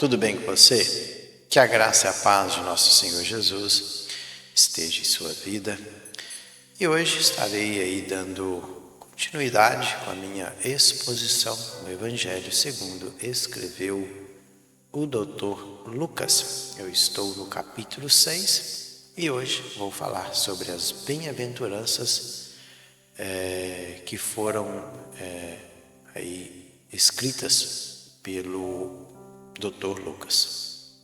tudo bem com você? Que a graça e a paz de nosso Senhor Jesus esteja em sua vida. E hoje estarei aí dando continuidade com a minha exposição no Evangelho segundo escreveu o Dr. Lucas. Eu estou no capítulo 6 e hoje vou falar sobre as bem-aventuranças que foram aí escritas pelo Dr. Lucas.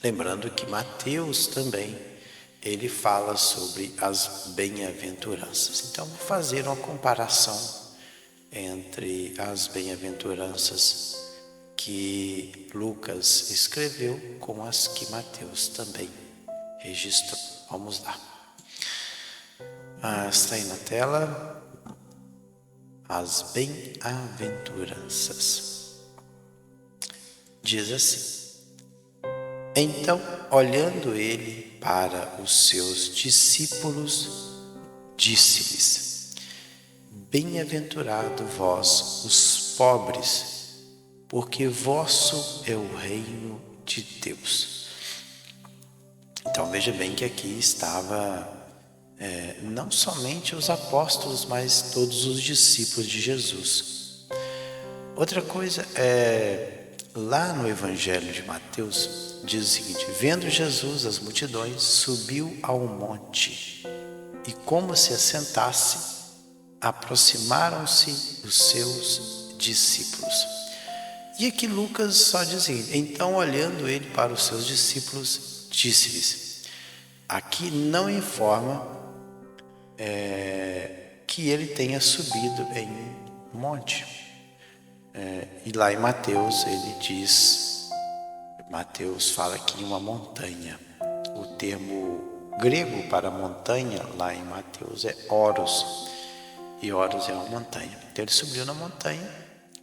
Lembrando que Mateus também, ele fala sobre as bem-aventuranças. Então, vou fazer uma comparação entre as bem-aventuranças que Lucas escreveu com as que Mateus também registrou. Vamos lá. Está aí na tela as bem-aventuranças. Diz assim: então, olhando ele para os seus discípulos, disse-lhes: bem-aventurado vós, os pobres, porque vosso é o reino de Deus. Então veja bem que aqui estava não somente os apóstolos, mas todos os discípulos de Jesus. Outra coisa lá no Evangelho de Mateus, diz o seguinte: vendo Jesus as multidões, subiu ao monte, e como se assentasse, aproximaram-se os seus discípulos. E aqui Lucas só diz o seguinte: então, olhando ele para os seus discípulos, disse-lhes. Aqui não informa que ele tenha subido em monte. E lá em Mateus ele diz, Mateus fala aqui em uma montanha. O termo grego para montanha lá em Mateus é Oros, e Oros é uma montanha. Então ele subiu na montanha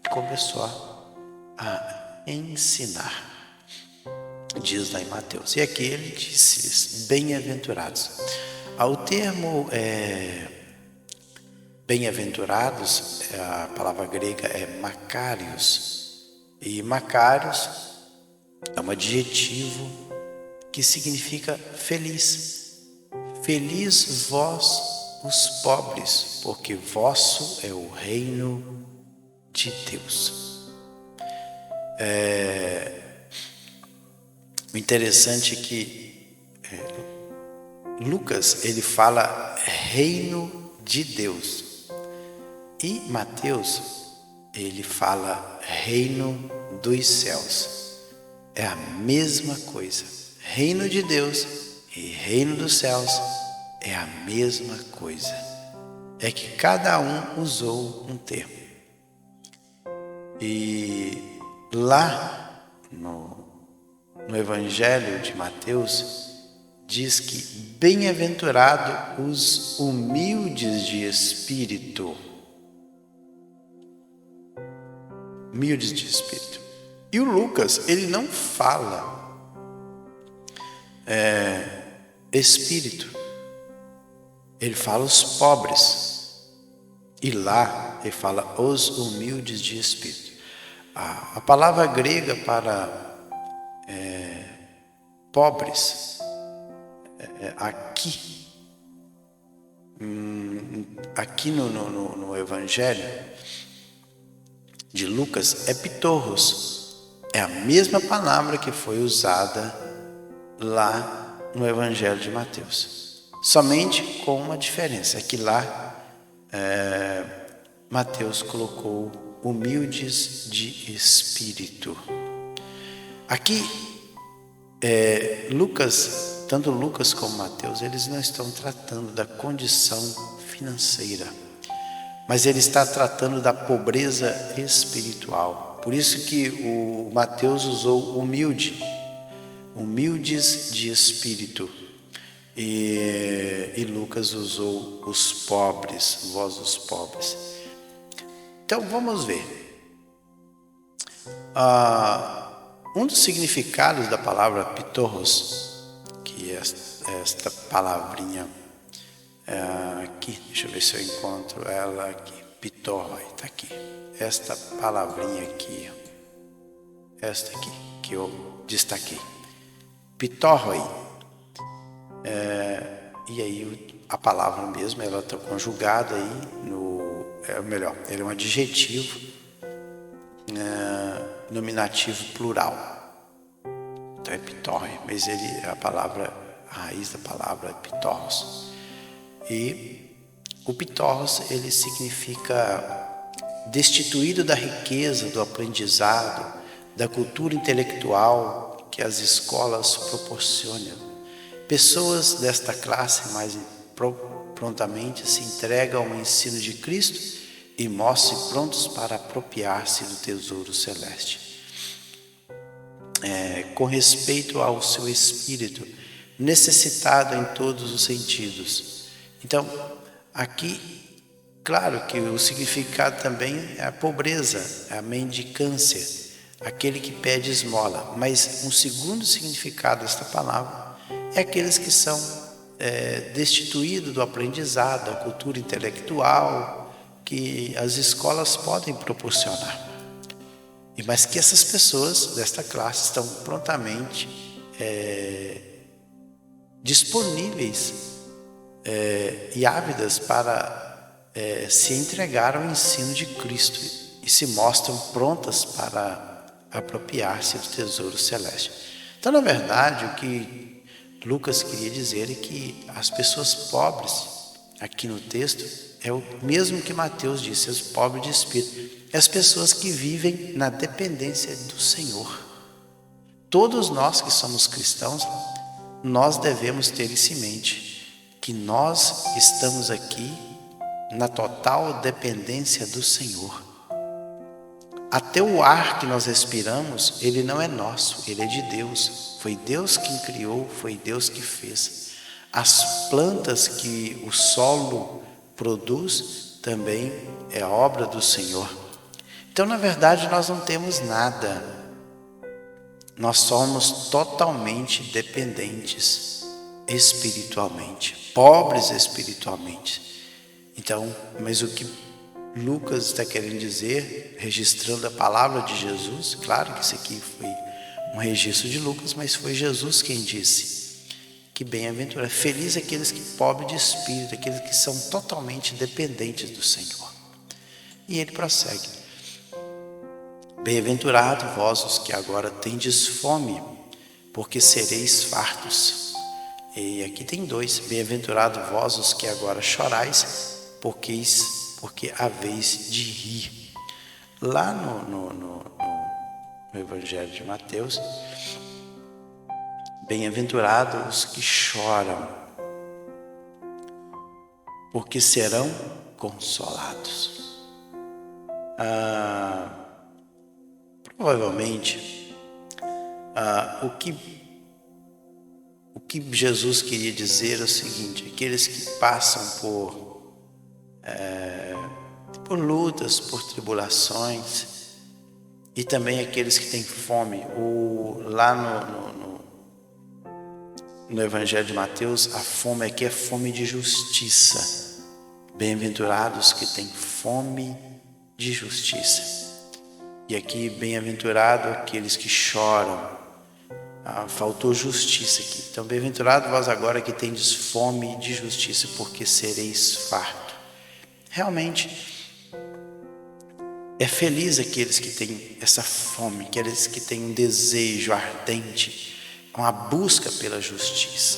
e começou a ensinar, diz lá em Mateus. E aqui ele disse: bem-aventurados. Ao termo bem-aventurados, a palavra grega é Makarios, e Makarios é um adjetivo que significa feliz. Feliz vós, os pobres, porque vosso é o reino de Deus. O interessante é que Lucas, ele fala reino de Deus. E Mateus, ele fala reino dos céus. É a mesma coisa. Reino de Deus e reino dos céus é a mesma coisa. É que cada um usou um termo. E lá no Evangelho de Mateus, diz que bem-aventurado os humildes de espírito. Humildes de espírito. E o Lucas, ele não fala espírito. Ele fala os pobres. E lá ele fala os humildes de espírito. A palavra grega para pobres, aqui no Evangelho de Lucas é pitorros. É a mesma palavra que foi usada lá no Evangelho de Mateus, somente com uma diferença: é que lá Mateus colocou humildes de espírito. Aqui Lucas, tanto Lucas como Mateus, eles não estão tratando da condição financeira, mas ele está tratando da pobreza espiritual. Por isso que o Mateus usou humildes de espírito, e Lucas usou os pobres, vós os pobres. Então vamos ver. Um dos significados da palavra pitorros, que é esta palavrinha aqui, deixa eu ver se eu encontro ela aqui, pitorro, está aqui, esta palavrinha aqui, esta aqui, que eu destaquei. Pitorroi. E aí a palavra mesmo, ela está conjugada aí ele é um adjetivo nominativo plural. Então é pitorroi, mas a raiz da palavra é pitorros. E o pitorros, ele significa destituído da riqueza, do aprendizado, da cultura intelectual que as escolas proporcionam. Pessoas desta classe mais prontamente se entregam ao ensino de Cristo e mostram-se prontos para apropriar-se do tesouro celeste. Com respeito ao seu espírito, necessitado em todos os sentidos. Então, aqui, claro que o significado também é a pobreza, a mendicância, aquele que pede esmola. Mas um segundo significado desta palavra é aqueles que são destituídos do aprendizado, da cultura intelectual que as escolas podem proporcionar. Mas que essas pessoas desta classe estão prontamente disponíveis e ávidas para se entregar ao ensino de Cristo e se mostram prontas para apropriar-se do tesouro celeste. Então, na verdade, o que Lucas queria dizer é que as pessoas pobres, aqui no texto, é o mesmo que Mateus disse, os pobres de espírito, as pessoas que vivem na dependência do Senhor. Todos nós que somos cristãos, nós devemos ter isso em mente, que nós estamos aqui na total dependência do Senhor. Até o ar que nós respiramos, ele não é nosso, ele é de Deus. Foi Deus quem criou, foi Deus que fez. As plantas que o solo produz também é obra do Senhor. Então, na verdade, nós não temos nada. Nós somos totalmente dependentes espiritualmente, pobres espiritualmente. Então, mas o que Lucas está querendo dizer, registrando a palavra de Jesus, claro que isso aqui foi um registro de Lucas, mas foi Jesus quem disse que bem-aventurado, feliz aqueles que pobres de espírito, aqueles que são totalmente dependentes do Senhor. E ele prossegue: bem-aventurado vós os que agora tendes fome, porque sereis fartos. E aqui tem dois: bem-aventurado vós os que agora chorais, porque haveis de rir. Lá no Evangelho de Mateus, bem-aventurados os que choram, porque serão consolados. Provavelmente, o que Jesus queria dizer é o seguinte: aqueles que passam por lutas, por tribulações, e também aqueles que têm fome. Lá no Evangelho de Mateus, a fome aqui é fome de justiça. Bem-aventurados que têm fome de justiça. E aqui, bem-aventurado aqueles que choram. Faltou justiça aqui. Então, bem-aventurado vós agora que tendes fome de justiça, porque sereis farto. Realmente, é feliz aqueles que têm essa fome, aqueles que têm um desejo ardente, uma busca pela justiça.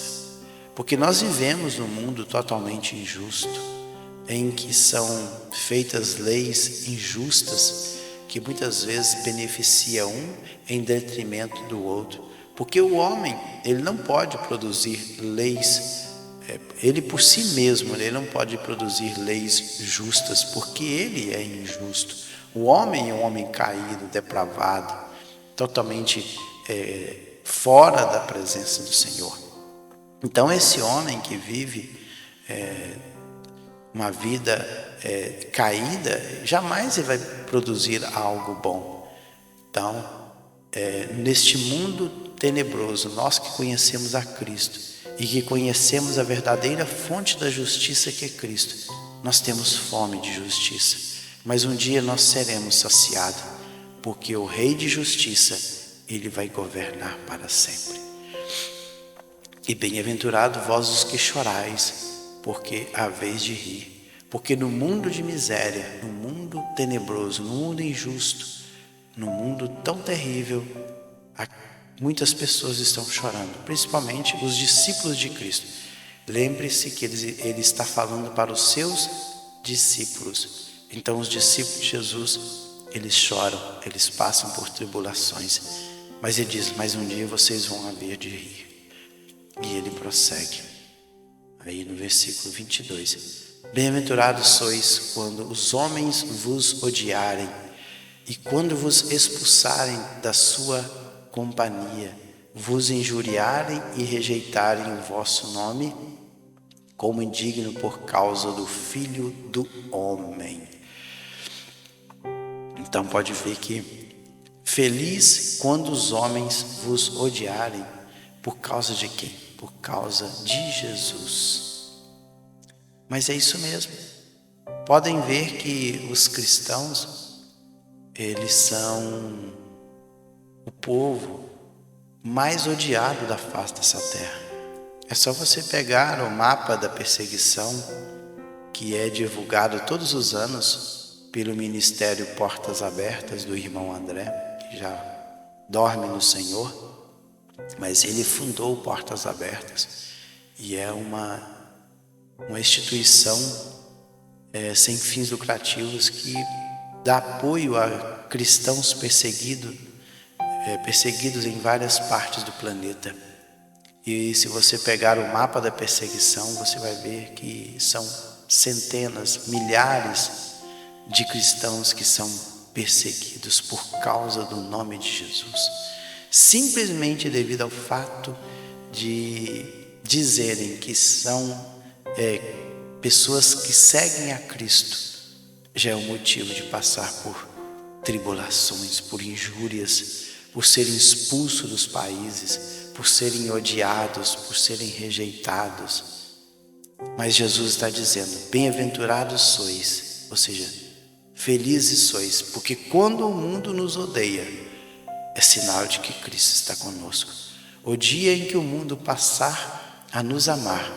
Porque nós vivemos num mundo totalmente injusto, em que são feitas leis injustas, que muitas vezes beneficia um em detrimento do outro. Porque o homem, ele não pode produzir leis, ele por si mesmo, ele não pode produzir leis justas, porque ele é injusto. O homem é um homem caído, depravado, totalmente fora da presença do Senhor. Então, esse homem que vive uma vida caída, jamais ele vai produzir algo bom. Então, neste mundo tenebroso, nós que conhecemos a Cristo e que conhecemos a verdadeira fonte da justiça que é Cristo, nós temos fome de justiça. Mas um dia nós seremos saciados, porque o Rei de Justiça, Ele vai governar para sempre. E bem-aventurado vós os que chorais, porque haveis de rir. Porque no mundo de miséria, no mundo tenebroso, no mundo injusto, no mundo tão terrível, muitas pessoas estão chorando, principalmente os discípulos de Cristo. Lembre-se que ele está falando para os seus discípulos. Então os discípulos de Jesus, eles choram, eles passam por tribulações. Mas ele diz, mas um dia vocês vão haver de rir. E ele prossegue, aí no versículo 22. Bem-aventurados sois quando os homens vos odiarem e quando vos expulsarem da sua companhia, vos injuriarem e rejeitarem o vosso nome como indigno por causa do Filho do Homem. Então pode ver que feliz quando os homens vos odiarem. Por causa de quem? Por causa de Jesus. Mas é isso mesmo. Podem ver que os cristãos, eles são o povo mais odiado da face dessa terra. É só você pegar o mapa da perseguição que é divulgado todos os anos pelo Ministério Portas Abertas do irmão André, que já dorme no Senhor. Mas ele fundou Portas Abertas e é uma instituição sem fins lucrativos que dá apoio a cristãos perseguidos em várias partes do planeta. E se você pegar o mapa da perseguição, você vai ver que são centenas, milhares de cristãos que são perseguidos por causa do nome de Jesus. Simplesmente devido ao fato de dizerem que são pessoas que seguem a Cristo, já é um motivo de passar por tribulações, por injúrias, por serem expulsos dos países, por serem odiados, por serem rejeitados. Mas Jesus está dizendo, bem-aventurados sois, ou seja, felizes sois, porque quando o mundo nos odeia, é sinal de que Cristo está conosco. O dia em que o mundo passar a nos amar,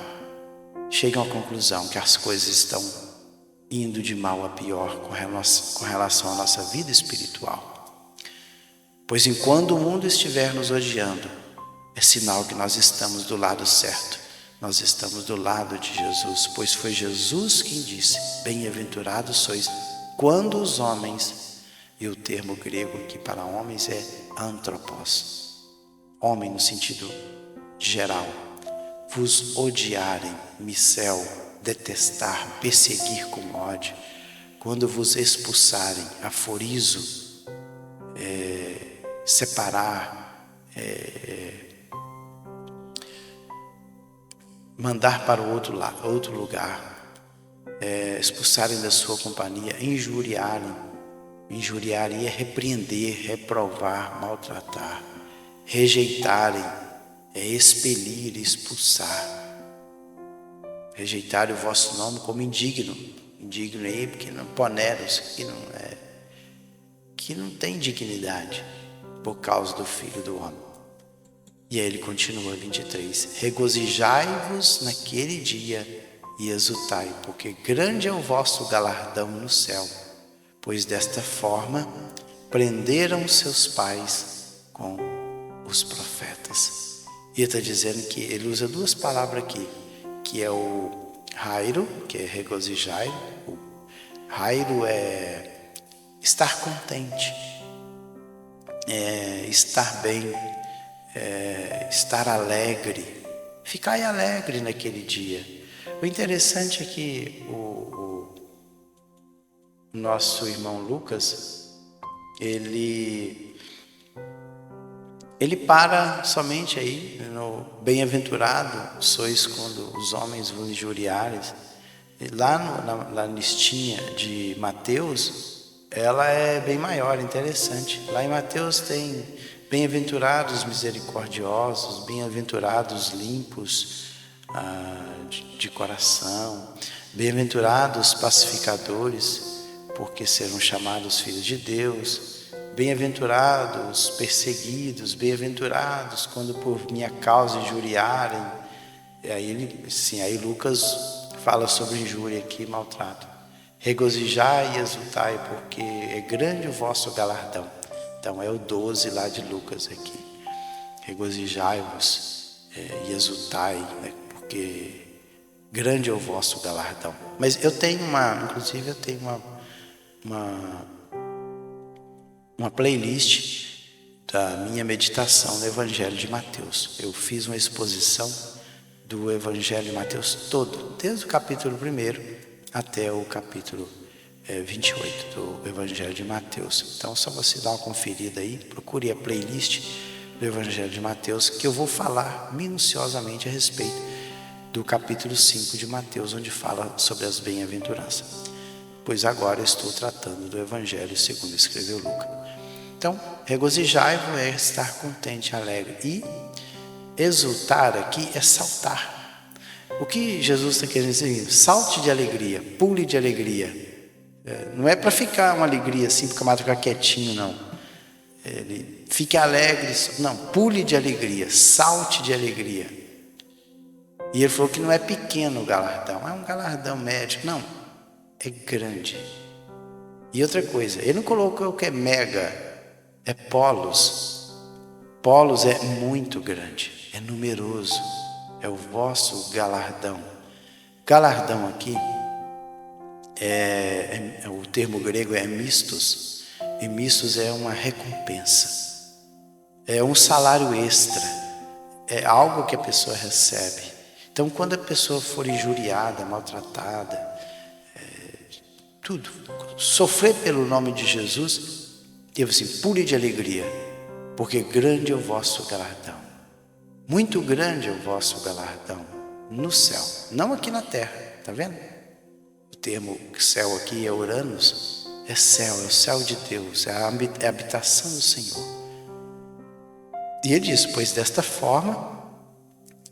chegam à conclusão que as coisas estão indo de mal a pior com relação à nossa vida espiritual. Pois enquanto o mundo estiver nos odiando, é sinal que nós estamos do lado certo. Nós estamos do lado de Jesus, pois foi Jesus quem disse, bem-aventurados sois quando os homens, e o termo grego aqui para homens é anthropos, homem no sentido geral, vos odiarem, micel, detestar, perseguir com ódio, quando vos expulsarem, aforizo, separar, mandar para outro lugar, expulsarem da sua companhia, injuriarem é repreender, reprovar, maltratar, rejeitarem, é expelir, expulsar, rejeitarem o vosso nome como indigno aí, porque não poneros, que não tem dignidade por causa do Filho do Homem. E aí ele continua, 23, regozijai-vos naquele dia e exultai, porque grande é o vosso galardão no céu, pois desta forma prenderam seus pais com os profetas. E ele está dizendo que ele usa duas palavras aqui, que é o rairo, que é regozijai. O rairo é estar contente, estar bem, estar alegre, ficar alegre naquele dia. O interessante é que o nosso irmão Lucas, ele para somente aí no bem-aventurado sois quando os homens vos injuriarem. Lá na listinha de Mateus, ela é bem maior, interessante. Lá em Mateus tem bem-aventurados misericordiosos, bem-aventurados limpos de coração, bem-aventurados pacificadores, porque serão chamados filhos de Deus, bem-aventurados perseguidos, bem-aventurados quando por minha causa injuriarem. E aí Lucas fala sobre injúria aqui, maltrato. Regozijai e exultai, porque é grande o vosso galardão. Então é o 12 lá de Lucas aqui. Regozijai-vos e exultai, né? Porque grande é o vosso galardão. Mas eu tenho uma playlist da minha meditação no Evangelho de Mateus. Eu fiz uma exposição do Evangelho de Mateus todo, desde o capítulo 1 até o capítulo 28 do Evangelho de Mateus. Então, só você dar uma conferida aí, procure a playlist do Evangelho de Mateus, que eu vou falar minuciosamente a respeito do capítulo 5 de Mateus, onde fala sobre as bem-aventuranças. Pois agora estou tratando do Evangelho segundo escreveu Lucas. Então, regozijai-vos é estar contente, alegre. E exultar aqui é saltar. O que Jesus está querendo dizer? Salte de alegria, pule de alegria. Não é para ficar uma alegria assim, para o camarada ficar quietinho, não. Ele fique alegre, não, pule de alegria, salte de alegria. E ele falou que não é pequeno o galardão, é um galardão médio, não, é grande. E outra coisa, ele não colocou o que é mega, é polos. Polos é muito grande, é numeroso, é o vosso galardão. Galardão aqui, o termo grego é mistos, e mistos é uma recompensa, é um salário extra, é algo que a pessoa recebe. Então, quando a pessoa for injuriada, maltratada, tudo, sofrer pelo nome de Jesus, eu assim, pule de alegria, porque grande é o vosso galardão. Muito grande é o vosso galardão no céu, não aqui na terra, tá vendo? O termo céu aqui é Uranus, é céu, é o céu de Deus, é a habitação do Senhor. E ele diz, pois desta forma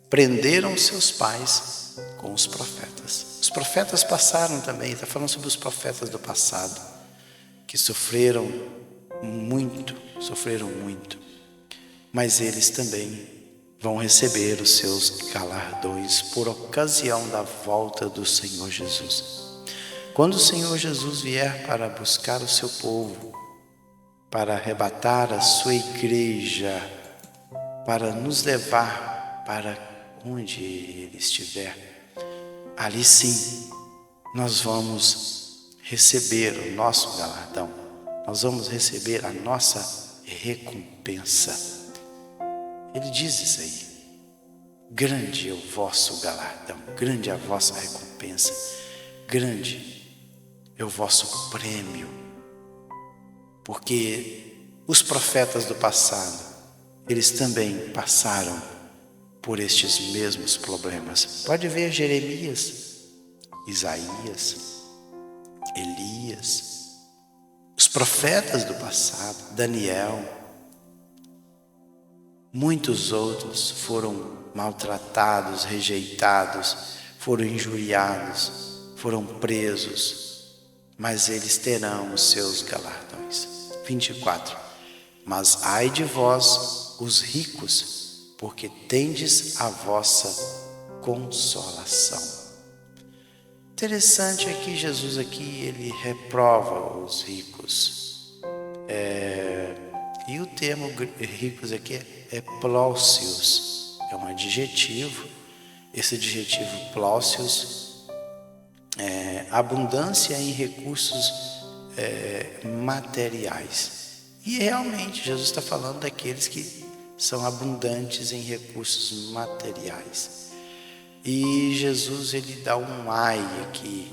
prenderam seus pais com os profetas. Os profetas passaram também, está falando sobre os profetas do passado, que sofreram muito, mas eles também vão receber os seus galardões por ocasião da volta do Senhor Jesus. Quando o Senhor Jesus vier para buscar o seu povo, para arrebatar a sua igreja, para nos levar para onde Ele estiver, ali sim nós vamos receber o nosso galardão, nós vamos receber a nossa recompensa. Ele diz isso aí, grande é o vosso galardão, grande é a vossa recompensa, grande é o vosso prêmio, porque os profetas do passado, eles também passaram por estes mesmos problemas. Pode ver Jeremias, Isaías, Elias, os profetas do passado, Daniel, muitos outros foram maltratados, rejeitados, foram injuriados, foram presos, mas eles terão os seus galardões. 24. Mas ai de vós, os ricos, porque tendes a vossa consolação. Interessante é que Jesus aqui, ele reprova os ricos. E o termo ricos aqui é plócios, é um adjetivo. Esse adjetivo plócios é abundância em recursos materiais. E realmente Jesus está falando daqueles que são abundantes em recursos materiais. E Jesus, ele dá um ai aqui,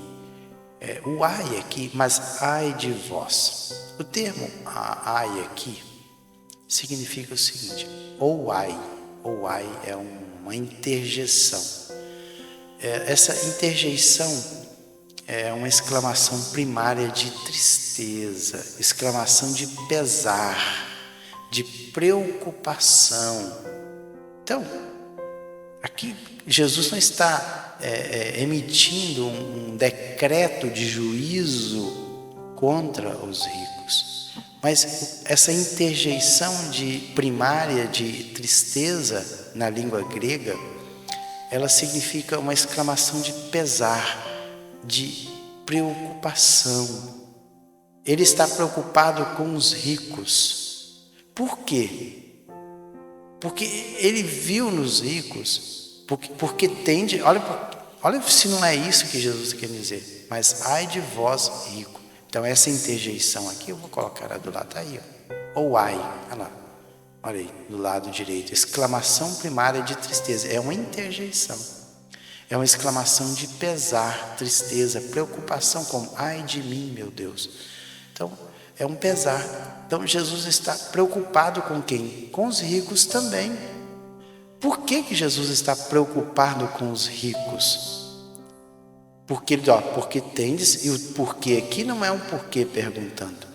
o ai aqui, mas ai de vós. O termo ai aqui significa o seguinte, ou ai é uma interjeição. Essa interjeição é uma exclamação primária de tristeza, exclamação de pesar, de preocupação. Então, aqui Jesus não está emitindo um decreto de juízo contra os ricos, Mas essa interjeição primária de tristeza na língua grega, ela significa uma exclamação de pesar, de preocupação. Ele está preocupado com os ricos. Por quê? Porque ele viu nos ricos, porque tende, olha se não é isso que Jesus quer dizer, mas ai de vós rico. Então essa interjeição aqui, eu vou colocar ela do lado, tá aí, ó. Ou ai, olha lá, olha aí, do lado direito, exclamação primária de tristeza, é uma interjeição, é uma exclamação de pesar, tristeza, preocupação, como ai de mim, meu Deus. Então é um pesar. Então Jesus está preocupado com quem? Com os ricos também. Por que Jesus está preocupado com os ricos? Porque tendes, e o porquê aqui não é um porquê perguntando.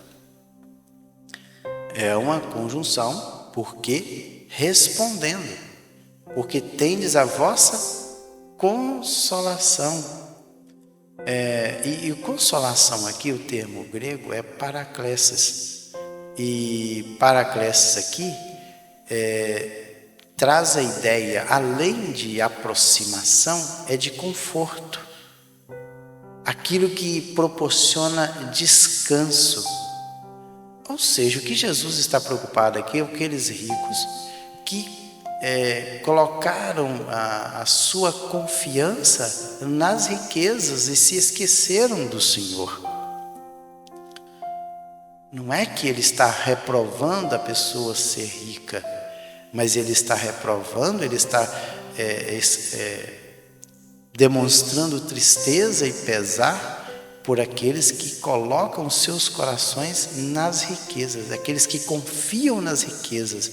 É uma conjunção, porque respondendo. Porque tendes a vossa consolação. E consolação aqui, o termo grego é paraklesis. E paraklesis aqui traz a ideia, além de aproximação, é de conforto. Aquilo que proporciona descanso. Ou seja, o que Jesus está preocupado aqui é aqueles ricos que colocaram a sua confiança nas riquezas e se esqueceram do Senhor. Não é que ele está reprovando a pessoa ser rica, mas ele está reprovando, ele está demonstrando tristeza e pesar por aqueles que colocam seus corações nas riquezas, aqueles que confiam nas riquezas,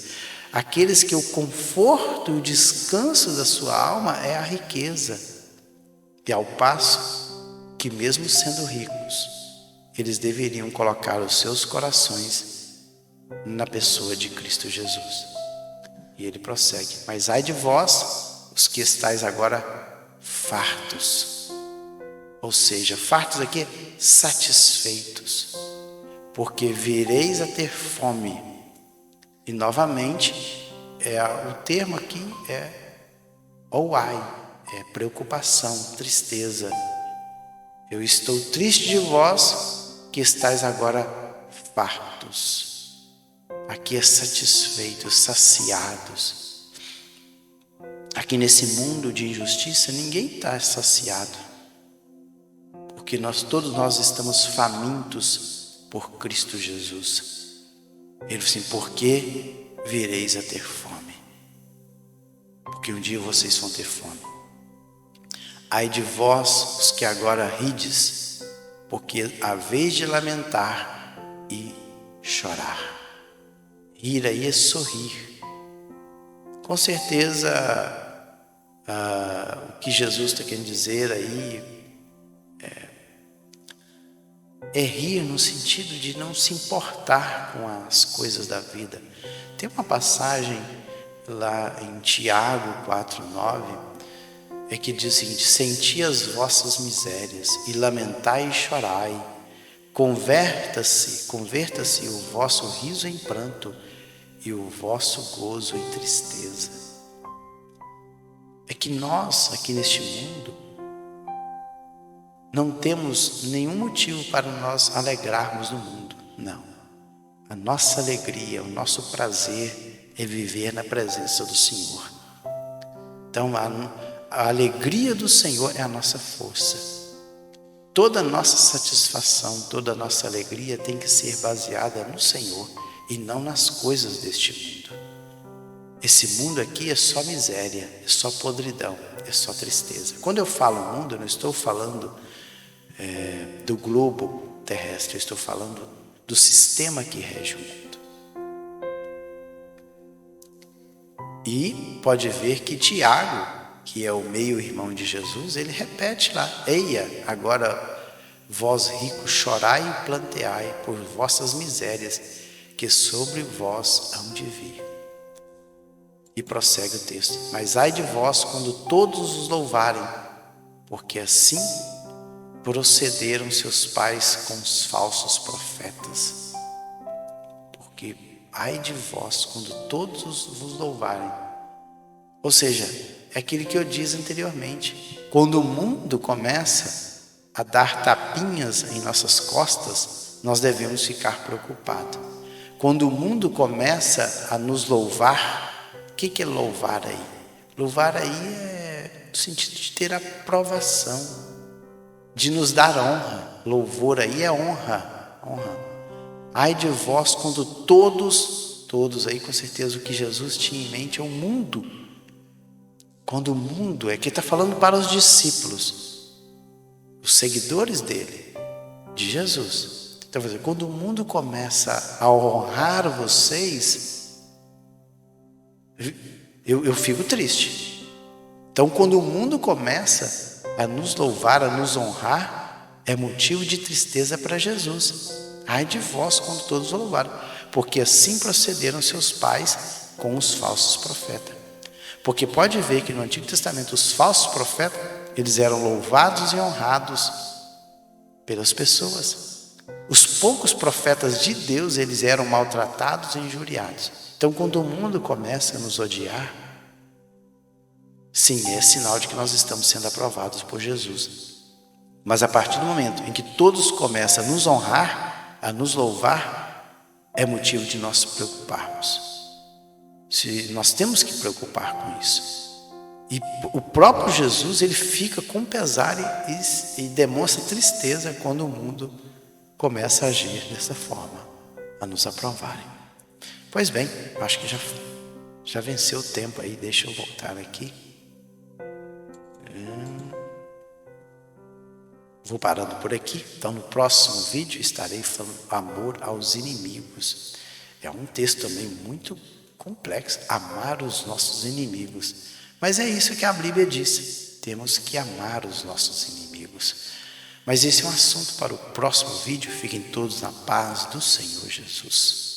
aqueles que o conforto e o descanso da sua alma é a riqueza. E ao passo que, mesmo sendo ricos, eles deveriam colocar os seus corações na pessoa de Cristo Jesus. E ele prossegue: mas ai de vós, os que estáis agora fartos. Ou seja, fartos aqui, satisfeitos, porque vireis a ter fome. E novamente, o termo aqui é ai, é preocupação, tristeza. Eu estou triste de vós que estáis agora fartos. Aqui é satisfeitos, saciados. Aqui nesse mundo de injustiça, ninguém está saciado. Porque todos nós estamos famintos por Cristo Jesus. Ele disse assim: porque vireis a ter fome. Porque um dia vocês vão ter fome. Ai de vós, os que agora rides, porque haveis de lamentar e chorar. Rir aí é sorrir. Com certeza, o que Jesus está querendo dizer aí é rir no sentido de não se importar com as coisas da vida. Tem uma passagem lá em Tiago 4:9, que diz o seguinte: senti as vossas misérias e lamentai e chorai, converta-se o vosso riso em pranto e o vosso gozo em tristeza. É que nós aqui neste mundo não temos nenhum motivo para nós alegrarmos no mundo, não. A nossa alegria, o nosso prazer é viver na presença do Senhor. Então a alegria do Senhor é a nossa força. Toda a nossa satisfação, toda a nossa alegria tem que ser baseada no Senhor e não nas coisas deste mundo. Esse mundo aqui é só miséria, é só podridão, é só tristeza. Quando eu falo mundo, eu não estou falando do globo terrestre, eu estou falando do sistema que rege o mundo. E pode ver que Tiago, que é o meio-irmão de Jesus, ele repete lá: eia, agora vós ricos chorai e planteai por vossas misérias, que sobre vós hão de vir. E prossegue o texto: mas ai de vós quando todos os louvarem, porque assim procederam seus pais com os falsos profetas. porque ai de vós quando todos vos louvarem. Ou seja, é aquilo que eu disse anteriormente. Quando o mundo começa a dar tapinhas em nossas costas, nós devemos ficar preocupados. Quando o mundo começa a nos louvar, o que é louvar aí? Louvar aí é no sentido de ter aprovação, de nos dar honra. Louvor aí é honra. Ai de vós quando todos aí com certeza o que Jesus tinha em mente é o mundo. Quando o mundo, aqui está falando para os discípulos, os seguidores dele, de Jesus. Então, quando o mundo começa a honrar vocês, eu fico triste. Então, quando o mundo começa a nos louvar, a nos honrar, é motivo de tristeza para Jesus. Ai de vós quando todos louvaram, porque assim procederam seus pais com os falsos profetas. Porque pode ver que no Antigo Testamento os falsos profetas, eles eram louvados e honrados pelas pessoas. Os poucos profetas de Deus, eles eram maltratados e injuriados. Então, quando o mundo começa a nos odiar, sim, é sinal de que nós estamos sendo aprovados por Jesus. Mas a partir do momento em que todos começam a nos honrar, a nos louvar, é motivo de nós nos preocuparmos. Se nós temos que preocupar com isso. E o próprio Jesus, ele fica com pesar e demonstra tristeza quando o mundo começa a agir dessa forma, a nos aprovarem. Pois bem, acho que já venceu o tempo aí, deixa eu voltar aqui. Vou parando por aqui. Então no próximo vídeo estarei falando amor aos inimigos. É um texto também muito complexo, amar os nossos inimigos. Mas é isso que a Bíblia diz, temos que amar os nossos inimigos. Mas esse é um assunto para o próximo vídeo. Fiquem todos na paz do Senhor Jesus.